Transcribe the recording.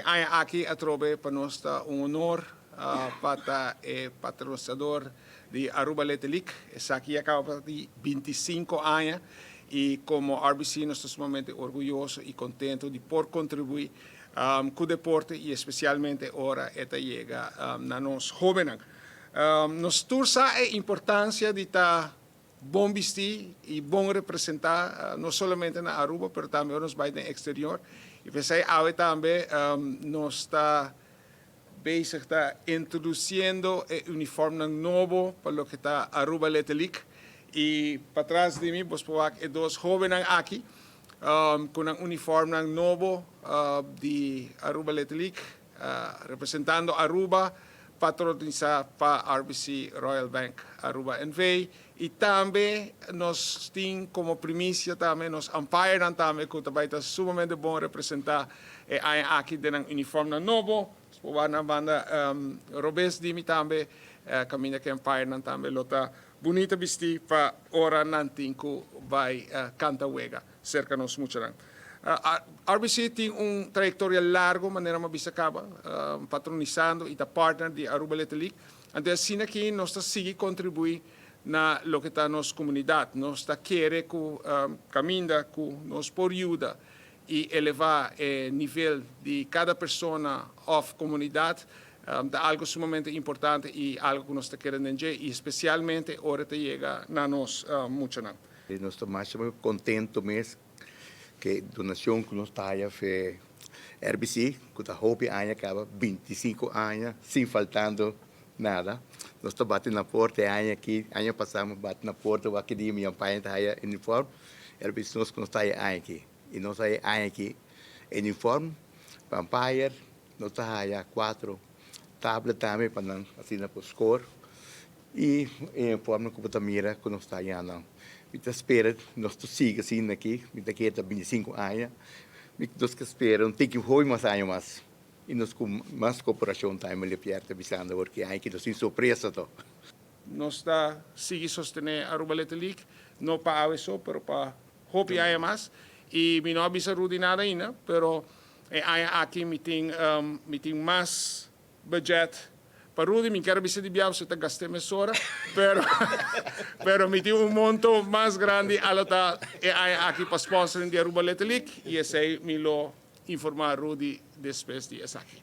Aqui a trobe para nós honor para patrocinador de Aruba Letelic. Essa aqui acaba de 25 anos e como RBC nós estamos sumamente orgulhosos e contentos de por contribuir com o deporte e especialmente agora esta chega na nós jovens. Nós tursa a importância de estar bom vestir e bom representar não somente na Aruba, mas também nos países exterior. E pensei também nós está bezig está introduzindo o uniforme novo para o que está Aruba Letelic. E para trás de mim, vos puedo ver dois jovens aqui com um uniforme novo de Aruba Letelic, representando Aruba, patrocinado para RBC Royal Bank Aruba NV. E também nós temos como primícia também nos umpire também que também está sumamente bom representar aqui de um uniforme novo. Na banda Robes de mim também caminha que umpire também lota bonita vestir para hora nantin que vai canta wega cerca nos muito lang. RBC tem trayectória larga, maneira mais acaba patronizando e da partner de Aruba Letelic. Então assim aqui nós seguimos contribuir na lo que está nossa comunidade, nós está querer que caminha que nos por ajuda e elevar o nível de cada pessoa of comunidade é algo sumamente importante e algo que nós está querendo e especialmente hora que chega na nós muito não. Nós estamos mais contentos mesmo que a donação que nós está aí foi RBC, que a Hope acaba 25 anos sem faltando nada. Nós estamos batendo na porta aqui, ano passado batendo na porta, o aqui de minha pai está aí uniforme, RBC nós está aí aqui. E nós aí aqui uniforme, vampire, nós está aí 4 tablet também para não assinar para o score e uniforme que você mira que nós está aí não. Então espera, nós siga assim aqui, então aqui está 25 anos, nós espera tem que hoje mais anos mais. E nós com mais cooperação também ali perto visando porque aqui nós sem surpresa to. Nós está seguir sostener Aruba Letelic, não para isso, mas para Hope aí mais. E me não avisa Rudy nada ainda, pero aqui me tem mais budget para Rudy, me quero dizer de biao se te gastei mais hora, pero me tem monto mais grande alota aqui para sponsoring de Aruba Letelic e esse me lo informar Rudy depois de essa aqui.